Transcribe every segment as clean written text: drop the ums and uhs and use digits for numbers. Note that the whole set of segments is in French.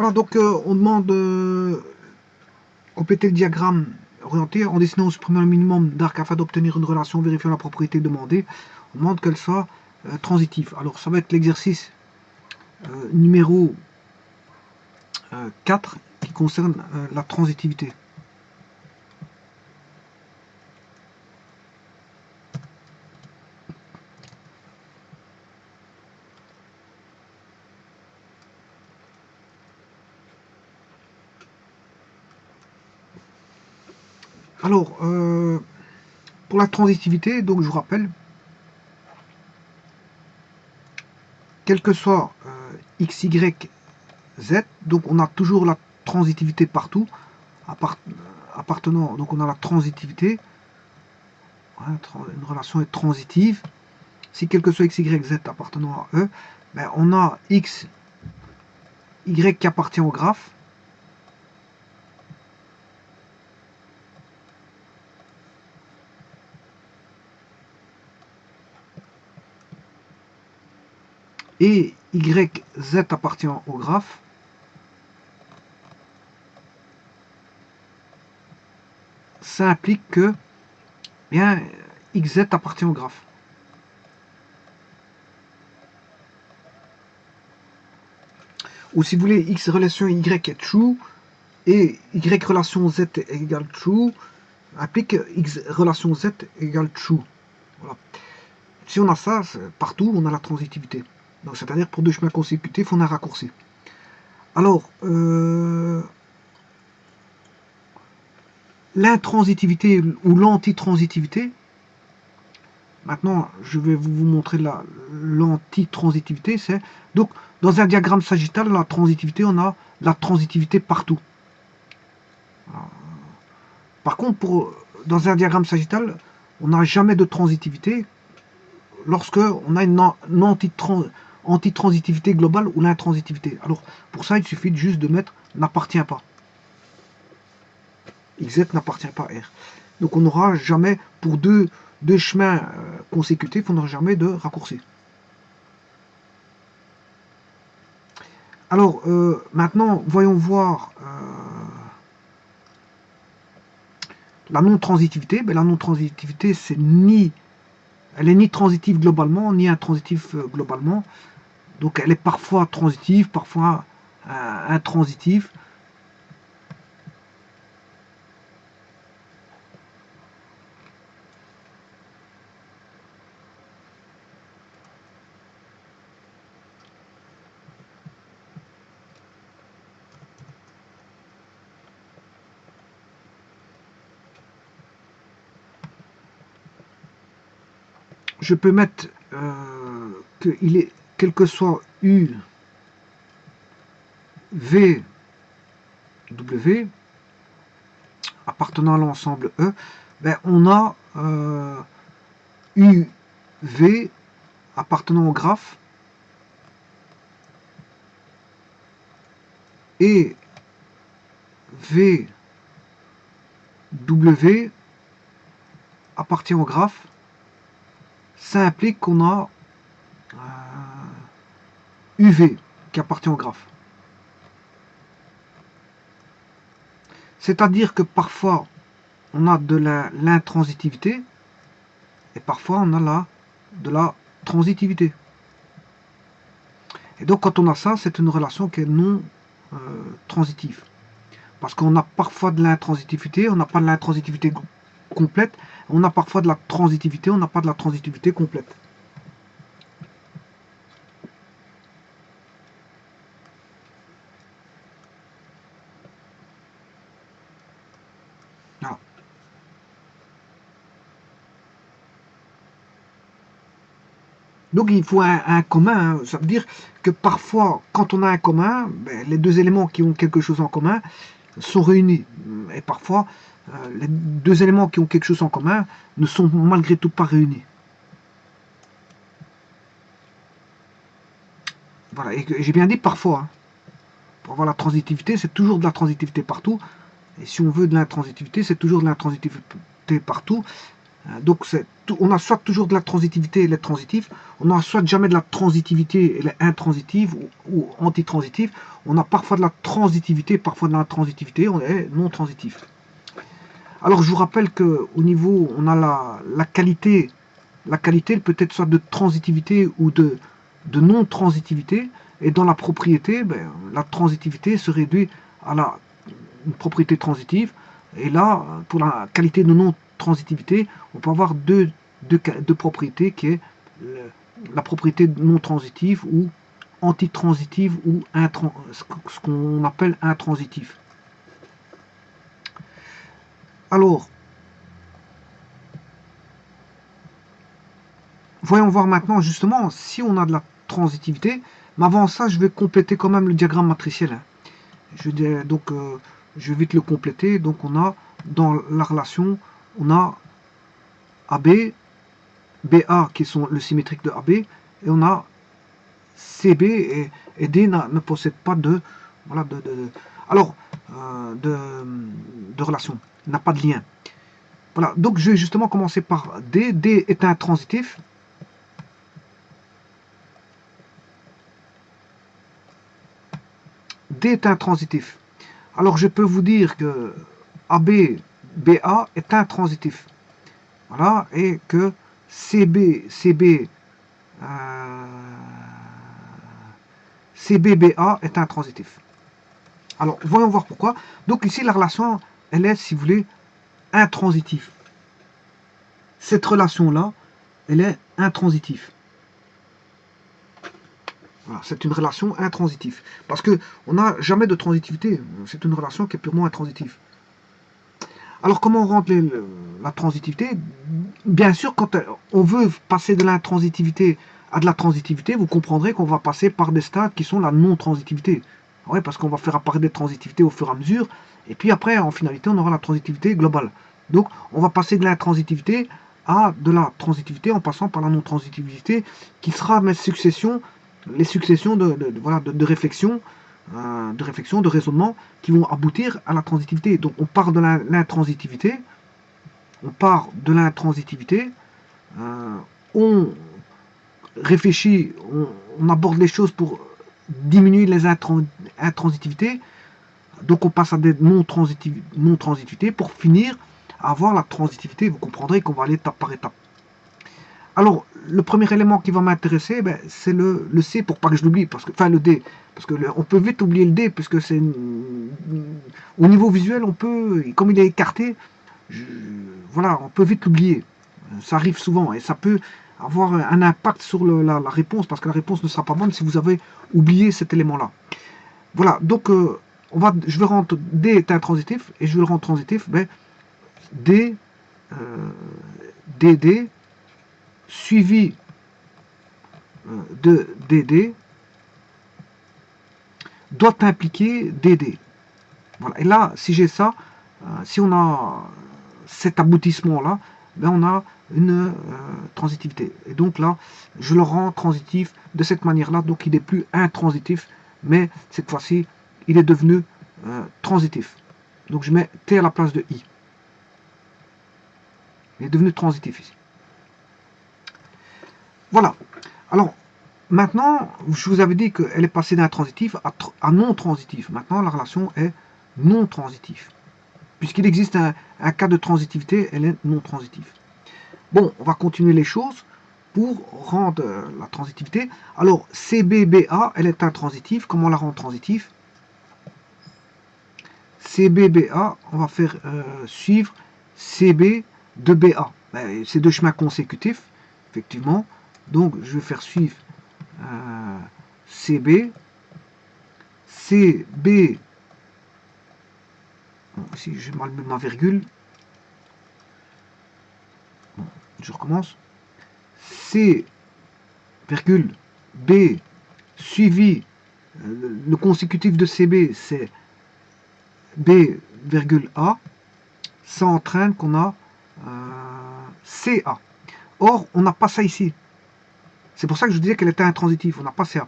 Voilà, donc on demande compléter le diagramme orienté en dessinant ou supprimant le minimum d'arcs afin d'obtenir une relation vérifiant la propriété demandée. On demande qu'elle soit transitive. Alors ça va être l'exercice numéro 4 qui concerne la transitivité. Alors, pour la transitivité, donc je vous rappelle, quel que soit x, y, z, donc on a toujours la transitivité partout, appartenant, donc on a la transitivité, une relation est transitive, si quel que soit x, y, z appartenant à E, ben on a x, y qui appartient au graphe, et y, z appartient au graphe, ça implique que bien, xz appartient au graphe. Ou si vous voulez, x relation y est true, et y relation z égale true, implique x relation z égale true. Voilà. Si on a ça, partout, on a la transitivité. Donc c'est-à-dire pour deux chemins consécutifs, on a un raccourci. Alors, l'intransitivité ou l'antitransitivité, maintenant je vais vous montrer l'antitransitivité, c'est donc dans un diagramme sagittal, la transitivité, on a la transitivité partout. Par contre, dans un diagramme sagittal, on n'a jamais de transitivité lorsque on a une antitransitivité globale ou l'intransitivité. Alors, pour ça, il suffit juste de mettre n'appartient pas. XZ n'appartient pas à R. Donc, on n'aura jamais, pour deux chemins consécutifs, on n'aura jamais de raccourci. Alors, maintenant, voyons voir la non-transitivité. Ben, la non-transitivité, c'est elle est ni transitive globalement, ni intransitive globalement. Donc elle est parfois transitive, parfois intransitive. Je peux mettre qu'il est, quel que soit U, V, W, appartenant à l'ensemble E, ben on a U, V, appartenant au graphe, et V, W, appartient au graphe. Ça implique qu'on a UV qui appartient au graphe. C'est-à-dire que parfois, on a de l'intransitivité et parfois on a de la transitivité. Et donc quand on a ça, c'est une relation qui est non transitive. Parce qu'on a parfois de l'intransitivité, on n'a pas de l'intransitivité complète, on a parfois de la transitivité, on n'a pas de la transitivité complète. Voilà. Donc il faut un commun, ça veut dire que parfois, quand on a un commun, ben, les deux éléments qui ont quelque chose en commun sont réunis. Et parfois, les deux éléments qui ont quelque chose en commun ne sont malgré tout pas réunis. Voilà, et j'ai bien dit parfois. Hein. Pour avoir la transitivité, c'est toujours de la transitivité partout. Et si on veut de l'intransitivité, c'est toujours de l'intransitivité partout. Donc on a soit toujours de la transitivité et les transitifs, on a soit jamais de la transitivité et les intransitifs ou antitransitifs, on a parfois de la transitivité, parfois de l'intransitivité, on est non transitif. Alors je vous rappelle que au niveau, on a la qualité elle peut être soit de transitivité ou de non-transitivité, et dans la propriété, la transitivité se réduit à une propriété transitive, et là, pour la qualité de non-transitivité, on peut avoir deux propriétés, qui est la propriété non transitive ou antitransitive ou ce qu'on appelle intransitif. Alors, voyons voir maintenant justement si on a de la transitivité, mais avant ça, je vais compléter quand même le diagramme matriciel. Je vais vite le compléter. Donc on a dans la relation, on a AB, BA qui sont le symétrique de AB, et on a CB et D ne possède pas de relation, n'a pas de lien. Voilà, donc je vais justement commencer par D. D est intransitif. D est intransitif. Alors je peux vous dire que AB, BA est intransitif. Voilà, et que CBA est intransitif. Alors, voyons voir pourquoi. Donc ici, la relation, elle est, si vous voulez, intransitive. Cette relation-là, elle est intransitive. Voilà, c'est une relation intransitive. Parce qu'on n'a jamais de transitivité. C'est une relation qui est purement intransitive. Alors, comment on rentre la transitivité? Bien sûr, quand on veut passer de l'intransitivité à de la transitivité, vous comprendrez qu'on va passer par des stades qui sont la non-transitivité. Oui, parce qu'on va faire apparaître des transitivités au fur et à mesure, et puis après, en finalité, on aura la transitivité globale. Donc, on va passer de l'intransitivité à de la transitivité en passant par la non-transitivité, qui sera les successions de réflexion, de raisonnement, qui vont aboutir à la transitivité. Donc, on part de l'intransitivité, on réfléchit, on aborde les choses pour diminuer les intransitivités, donc on passe à des non-transitivités pour finir à avoir la transitivité. Vous comprendrez qu'on va aller étape par étape. Alors, le premier élément qui va m'intéresser, c'est le C, pour pas que je l'oublie, enfin le D, parce que on peut vite oublier le D, puisque c'est au niveau visuel, on peut, comme il est écarté, voilà, on peut vite l'oublier. Ça arrive souvent, et ça peut avoir un impact sur la réponse, parce que la réponse ne sera pas bonne si vous avez oublié cet élément-là. Voilà, donc je vais rendre D est intransitif, et je vais le rendre transitif, D, DD, suivi de DD, doit impliquer DD. Voilà, et là, si j'ai ça, si on a cet aboutissement-là, on a une transitivité. Et donc là, je le rends transitif de cette manière-là, donc il n'est plus intransitif, mais cette fois-ci, il est devenu transitif. Donc je mets T à la place de I. Il est devenu transitif ici. Voilà. Alors, maintenant, je vous avais dit qu'elle est passée d'intransitif à non-transitif. Maintenant, la relation est non-transitive. Puisqu'il existe un cas de transitivité, elle est non-transitive. Bon, on va continuer les choses pour rendre la transitivité. Alors, CBBA, elle est intransitive. Comment la rendre transitive? CBBA, on va faire suivre CB de BA. C'est deux chemins consécutifs, effectivement. Donc, je vais faire suivre CB, CB, bon, ici j'ai mal mis ma virgule, bon, je recommence, C, virgule, B, suivi, le consécutif de CB, c'est B, virgule A, ça entraîne qu'on a CA. Or, on n'a pas ça ici. C'est pour ça que je disais qu'elle était intransitive, on n'a pas CA.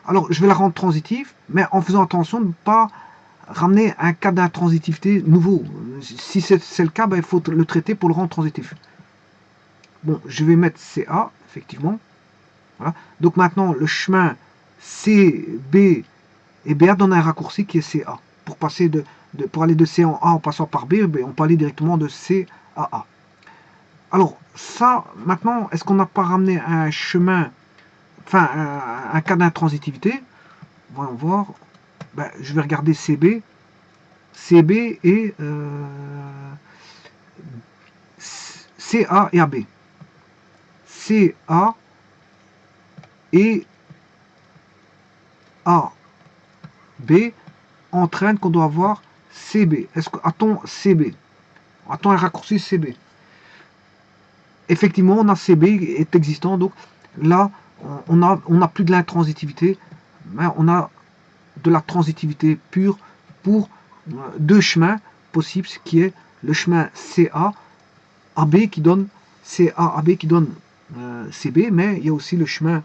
Alors, je vais la rendre transitive, mais en faisant attention de ne pas ramener un cas d'intransitivité nouveau. Si c'est le cas, il faut le traiter pour le rendre transitif. Bon, je vais mettre CA, effectivement. Voilà. Donc maintenant, le chemin CB et BA donne un raccourci qui est CA. Pour passer pour aller de C en A en passant par B, on peut aller directement de C à A. Alors, ça, maintenant, est-ce qu'on n'a pas ramené un chemin, enfin, un cas d'intransitivité? Voyons voir. Ben, je vais regarder CB. CB et CA et AB. CA et AB entraîne qu'on doit avoir CB. A-t-on CB? A-t-on un raccourci CB? Effectivement, on a CB est existant, donc là, on n'a plus de l'intransitivité, mais on a de la transitivité pure pour deux chemins possibles, ce qui est le chemin CA AB qui donne CA AB qui donne CB, mais il y a aussi le chemin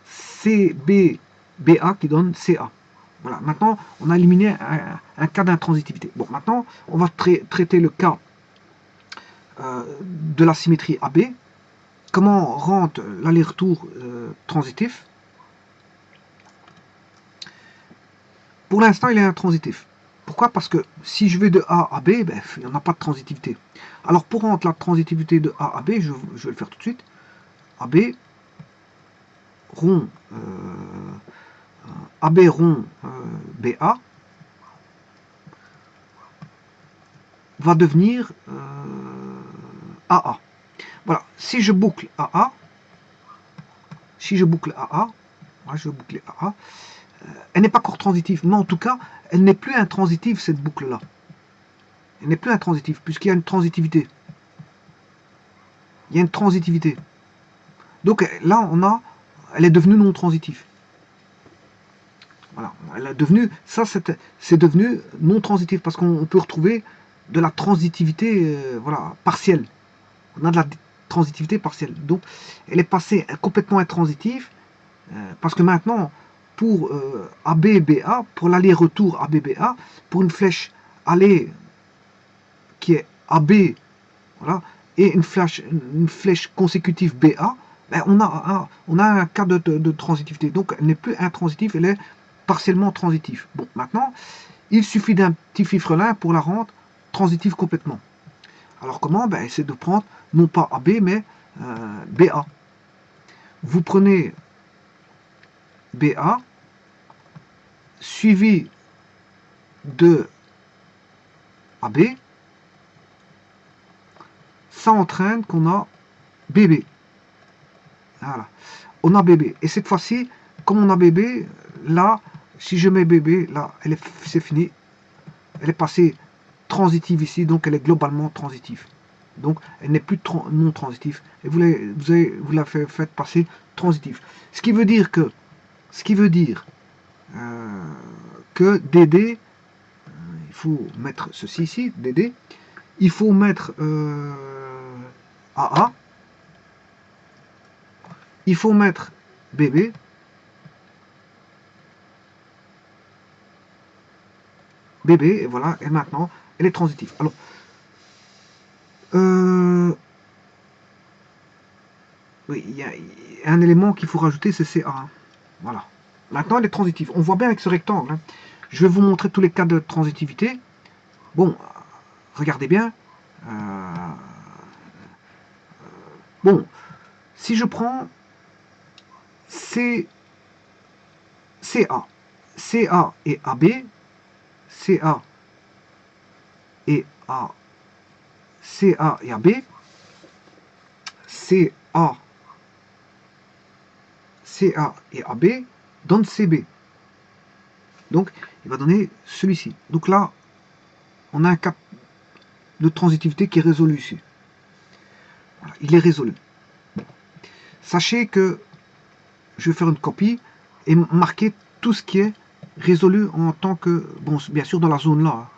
CB BA qui donne CA. Voilà, maintenant on a éliminé un cas d'intransitivité. Bon, maintenant on va traiter le cas de la symétrie AB. Comment rendre l'aller-retour transitif? Pour l'instant, il est intransitif. Pourquoi? Parce que si je vais de A à B, ben, il n'y en a pas de transitivité. Alors pour rendre la transitivité de A à B, je vais le faire tout de suite. AB rond AB rond BA va devenir AA. Voilà, si je boucle AA, je vais boucler AA, elle n'est pas encore transitive, mais en tout cas, elle n'est plus intransitive cette boucle-là. Elle n'est plus intransitive, puisqu'il y a une transitivité. Il y a une transitivité. Donc là, elle est devenue non transitive. Voilà, elle est devenue, ça c'est devenu non transitif, parce qu'on peut retrouver de la transitivité voilà, partielle. On a de la transitivité partielle. Donc, elle est passée complètement intransitive, parce que maintenant, pour ABBA, pour l'aller-retour ABBA, pour une flèche aller qui est AB, voilà, et une flèche consécutive BA, ben on a un cas de transitivité. Donc, elle n'est plus intransitive, elle est partiellement transitive. Bon, maintenant, il suffit d'un petit fifrelin pour la rendre transitive complètement. Alors comment? Ben, c'est de prendre non pas AB, mais BA. Vous prenez BA, suivi de AB, ça entraîne qu'on a BB. Voilà. On a BB. Et cette fois-ci, comme on a BB, là, si je mets BB, là, c'est fini. Elle est passée transitive ici, donc elle est globalement transitive. Donc elle n'est plus non transitive. Et vous la faites passer transitive. Ce qui veut dire que DD, il faut mettre ceci ici, DD, il faut mettre AA, il faut mettre BB, et voilà, et maintenant, elle est transitive. Alors, oui, il y a un élément qu'il faut rajouter, c'est CA. Voilà. Maintenant, elle est transitive. On voit bien avec ce rectangle. Hein. Je vais vous montrer tous les cas de transitivité. Bon, regardez bien. Bon, si je prends CA, CA et AB, CA et A, CA et AB, CA, CA et AB donne CB. Donc, il va donner celui-ci. Donc là, on a un cas de transitivité qui est résolu ici. Voilà, il est résolu. Sachez que je vais faire une copie et marquer tout ce qui est résolu en tant que, bon, bien sûr dans la zone là.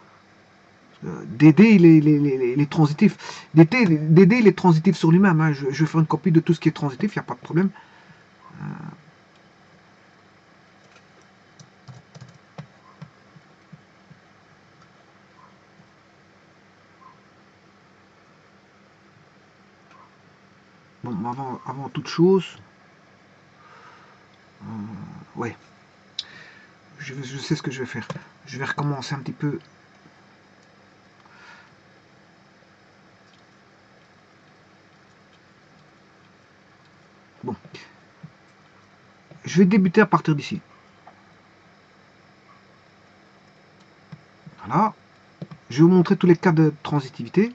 DD, il est transitif. DD, il est transitif sur lui-même. Hein. Je vais faire une copie de tout ce qui est transitif, il n'y a pas de problème. Bon, avant toute chose, ouais, je sais ce que je vais faire. Je vais recommencer un petit peu. Bon, je vais débuter à partir d'ici. Voilà. Je vais vous montrer tous les cas de transitivité.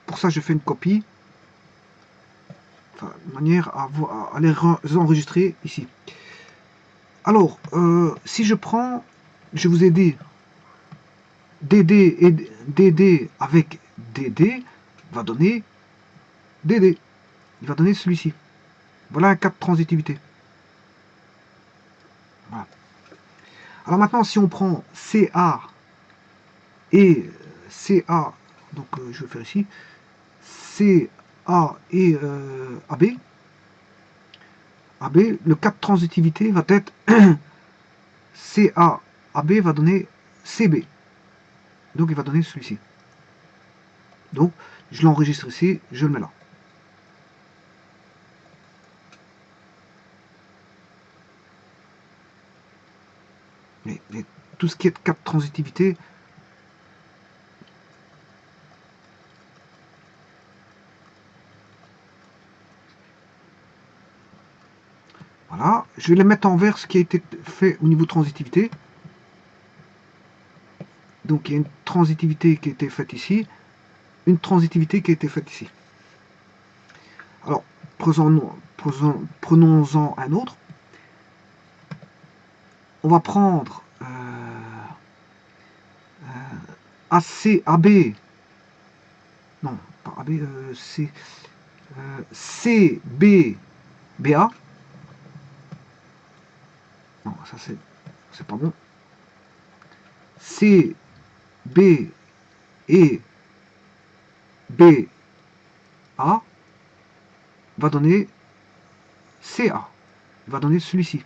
Pour ça, je fais une copie, enfin, de manière à les enregistrer ici. Alors, si je prends, je vous ai dit, DD et DD avec DD va donner DD. Il va donner celui-ci. Voilà un cas de transitivité. Voilà. Alors maintenant, si on prend CA et CA, donc je vais faire ici, CA et AB, le cas de transitivité va être CA, AB va donner CB. Donc il va donner celui-ci. Donc je l'enregistre ici, je le mets là. Mais tout ce qui est de cas de transitivité, voilà, je vais les mettre en vert ce qui a été fait au niveau de transitivité. Donc il y a une transitivité qui a été faite ici, une transitivité qui a été faite ici. Alors, prenons-en un autre. On va prendre AC, AB, non, pas AB, C, CB, BA. Non, ça c'est pas bon. C, B et B, A va donner CA. Il va donner celui-ci.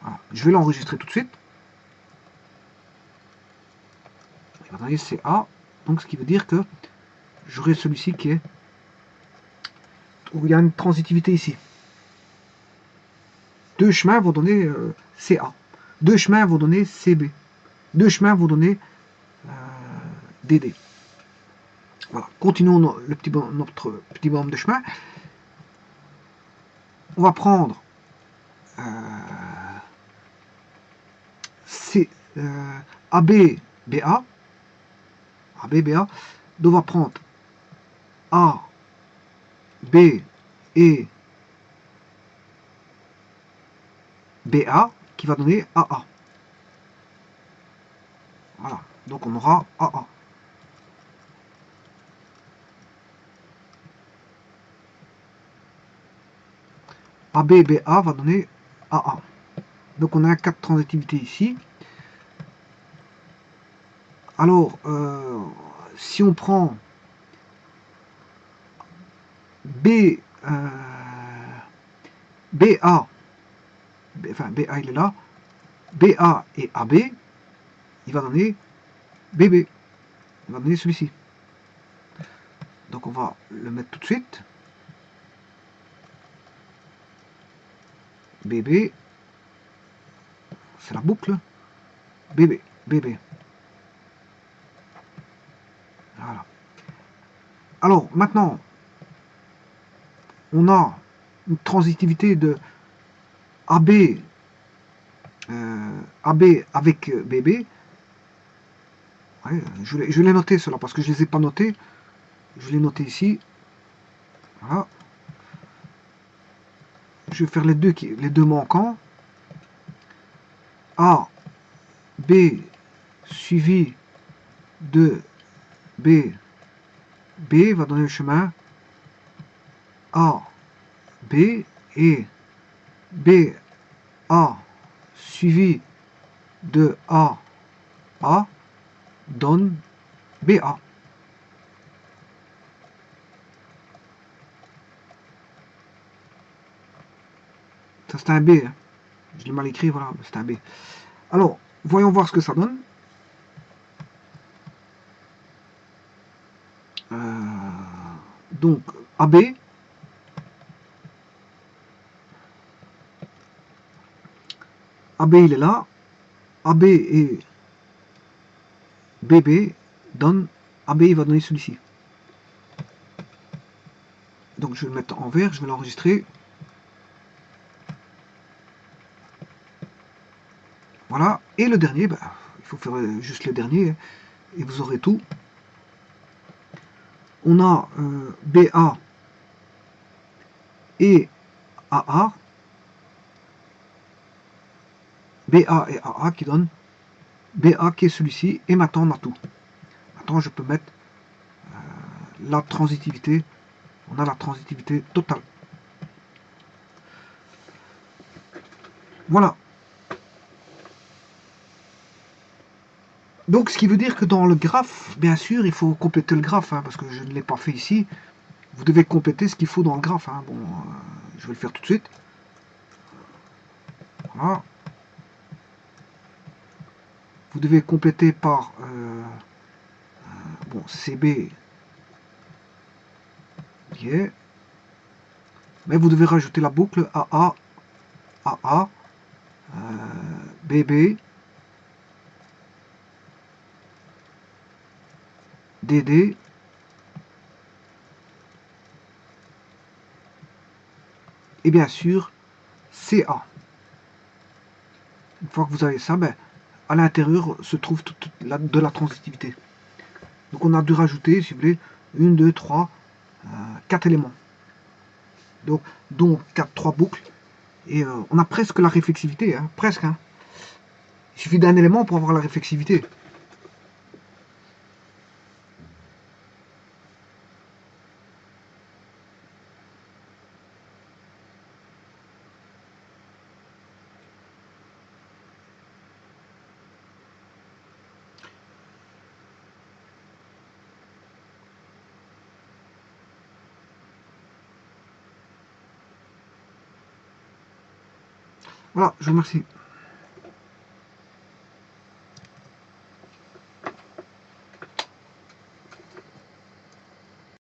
Voilà. Je vais l'enregistrer tout de suite. Il va donner CA. Donc ce qui veut dire que j'aurai celui-ci qui est où il y a une transitivité ici. Deux chemins vont donner CA. Deux chemins vont donner CB. Deux chemins vont donner DD. Voilà. Continuons notre petit bonhomme de chemin. On va prendre AB, BA. AB, BA. Donc on va prendre A, B et BA qui va donner AA. Voilà. Donc on aura AA. AB, BA va donner AA. Donc on a un cas de transitivité ici. Alors, si on prend B, BA, enfin BA il est là, BA et AB, il va donner BB. Il va donner celui-ci. Donc on va le mettre tout de suite. BB, c'est la boucle. BB, BB. Voilà. Alors maintenant, on a une transitivité de AB, AB avec BB. Ouais, je l'ai noté cela parce que je ne les ai pas notés. Je l'ai noté ici. Voilà. Je vais faire les deux manquants. A, B suivi de B, B va donner le chemin A, B et B, A suivi de A, A donne BA. Ça c'est un B. Hein. Je l'ai mal écrit, voilà, c'est un B. Alors, voyons voir ce que ça donne. Donc AB, AB il est là, AB et BB donne, AB il va donner celui-ci. Donc je vais le mettre en vert, je vais l'enregistrer. Voilà, et le dernier, bah, il faut faire juste le dernier, et vous aurez tout. On a BA et AA, BA et AA qui donnent BA qui est celui-ci, et maintenant on a tout. Maintenant je peux mettre la transitivité, on a la transitivité totale. Voilà. Donc ce qui veut dire que dans le graphe, bien sûr, il faut compléter le graphe, hein, parce que je ne l'ai pas fait ici. Vous devez compléter ce qu'il faut dans le graphe. Hein. Bon, je vais le faire tout de suite. Voilà. Vous devez compléter par bon, CB. Yeah. Mais vous devez rajouter la boucle AA, AA, BB, DD, et bien sûr CA. Une fois que vous avez ça, ben, à l'intérieur se trouve de la transitivité. Donc on a dû rajouter, si vous voulez, 1, 2, 3, 4 éléments. Donc, dont 3 boucles. Et on a presque la réflexivité, hein, presque. Hein. Il suffit d'un élément pour avoir la réflexivité. Voilà, je vous remercie.